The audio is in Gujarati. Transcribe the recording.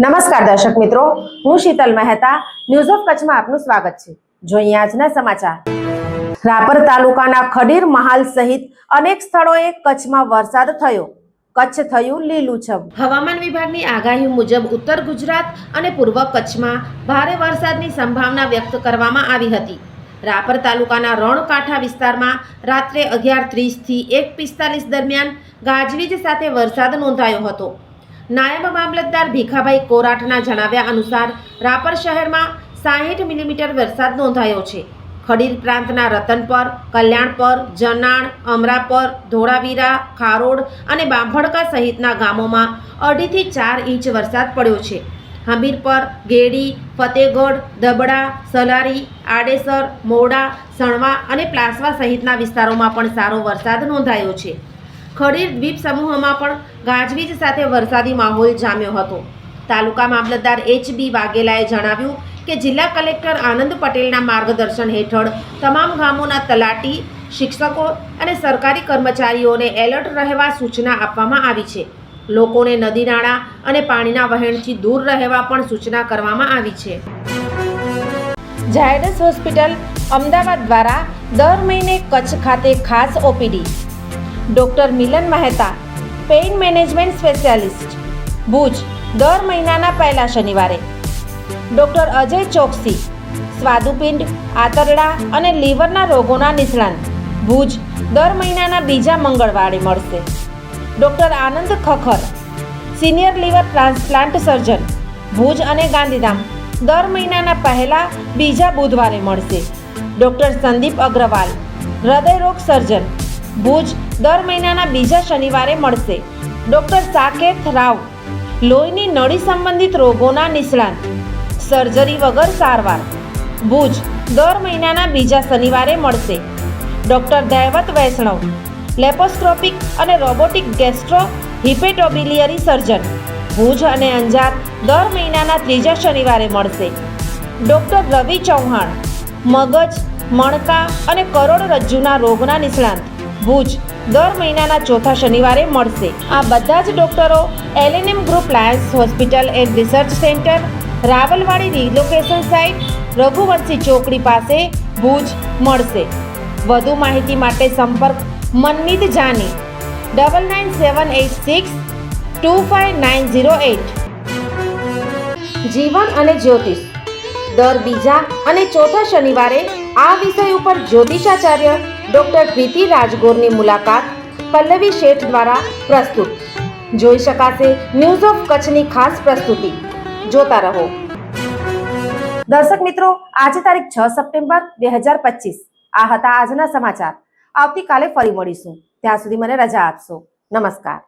નમસ્કાર દર્શક મિત્રો, હું શીતલ મહેતા ન્યૂઝ ઓફ કચ્છમાં આપનું સ્વાગત છે। જોઈએ આજના સમાચાર। રાપર તાલુકાના ખડીર મહાલ સહિત અનેક સ્થળોએ કચ્છમાં વરસાદ થયો। કચ્છ થયું લીલુંછમ। હવામાન વિભાગની આગાહી મુજબ ઉત્તર ગુજરાત અને પૂર્વ કચ્છમાં ભારે વરસાદની સંભાવના વ્યક્ત કરવામાં આવી હતી। રાપર તાલુકાના રણકાંઠા વિસ્તારમાં રાત્રે 11:30 થી 1:45 દરમિયાન ગાજવીજ સાથે વરસાદ નોંધાયો હતો। નાયબ મામલતદાર ભીખાભાઈ કોરાટના જણાવ્યા અનુસાર રાપર શહેરમાં 60 મિલીમીટર વરસાદ નોંધાયો છે। ખડીર પ્રાંતના રતનપર, કલ્યાણપર, જનાણ, અમરાપર, ધોળાવીરા, ખારોડ અને બાંભડકા સહિતના ગામોમાં 2.5 થી 4 ઇંચ વરસાદ પડ્યો છે। હમીરપર, ગેડી, ફતેગઢ, દબડા, સલારી, આડેસર, મોડા, સણવા અને પ્લાસવા સહિતના વિસ્તારોમાં પણ સારો વરસાદ નોંધાયો છે। ખડીર દ્વીપ સમૂહમાં પણ ગાજવીજ સાથે વરસાદી માહોલ જામ્યો હતો। તાલુકા મામલતદાર HB વાઘેલાએ જણાવ્યું કે જિલ્લા કલેક્ટર આનંદ પટેલના માર્ગદર્શન હેઠળ તમામ ગામોના તલાટી, શિક્ષકો અને સરકારી કર્મચારીઓને એલર્ટ રહેવા સૂચના આપવામાં આવી છે। લોકોને નદી નાળા અને પાણીના વહેણથી દૂર રહેવા પણ સૂચના કરવામાં આવી છે। ઝાયડસ હોસ્પિટલ અમદાવાદ દ્વારા દર મહિને કચ્છ ખાતે ખાસ OPD। Doctor Milan Mehta, pain management specialist, Bhuj, દર મહિનાના પહેલા શનિવારે। ડૉક્ટર અજય ચોકસી, સ્વાદુપિંડ, આંતરડા અને લીવરના રોગોના નિષ્ણાંત, ભુજ, દર મહિનાના બીજા મંગળવારે મળશે। Doctor Anand Khakhar, senior liver transplant surgeon, Bhuj અને ગાંધીધામ, દર મહિનાના પહેલા બીજા બુધવારે મળશે। ડૉક્ટર સંદીપ અગ્રવાલ, હૃદયરોગ સર્જન, ભુજ, દર મહિનાના બીજા શનિવારે મળશે। ડૉક્ટર સાકેત રાવ, લોહીની નળી સંબંધિત રોગોના નિષ્ણાંત, સર્જરી વગર સારવાર, ભુજ, દર મહિનાના બીજા શનિવારે મળશે। ડૉક્ટર દૈવત વૈષ્ણવ, લેપોસ્કોપિક અને રોબોટિક ગેસ્ટ્રો હિપેટોબિલિયરી સર્જન, ભુજ અને અંજાર, દર મહિનાના ત્રીજા શનિવારે મળશે। ડૉક્ટર રવિ ચૌહાણ, મગજ, મણકા અને કરોડરજ્જુના રોગના નિષ્ણાંત, ભુજ, દર મહિનાના ચોથા શનિવારે મળશે। આ બધા જ ડૉક્ટરો LNM group Lions hospital and research centre, Rawalwadi relocation site, Raghuvanshi ચોકડી પાસે, ભુજ મળશે। વધુ માહિતી માટે સંપર્ક મનમીત જાની 9978625908। જીવન અને જ્યોતિષ દર બીજા અને ચોથા શનિવારે આ વિષય ઉપર જ્યોતિષાચાર્ય ડૉક્ટર પ્રીતિ રાજગોરની મુલાકાત પલ્લવી શેઠ દ્વારા પ્રસ્તુત જોઈ શકાશે। ન્યૂઝ ઓફ કચ્છની ખાસ પ્રસ્તુતિ જોતા રહો। દર્શક મિત્રો, આજે તારીખ 6 સપ્ટેમ્બર 2025 આ હતા આજના સમાચાર। આવતીકાલે ફરી મળીશું, ત્યાં સુધી મને રજા આપશો। નમસ્કાર।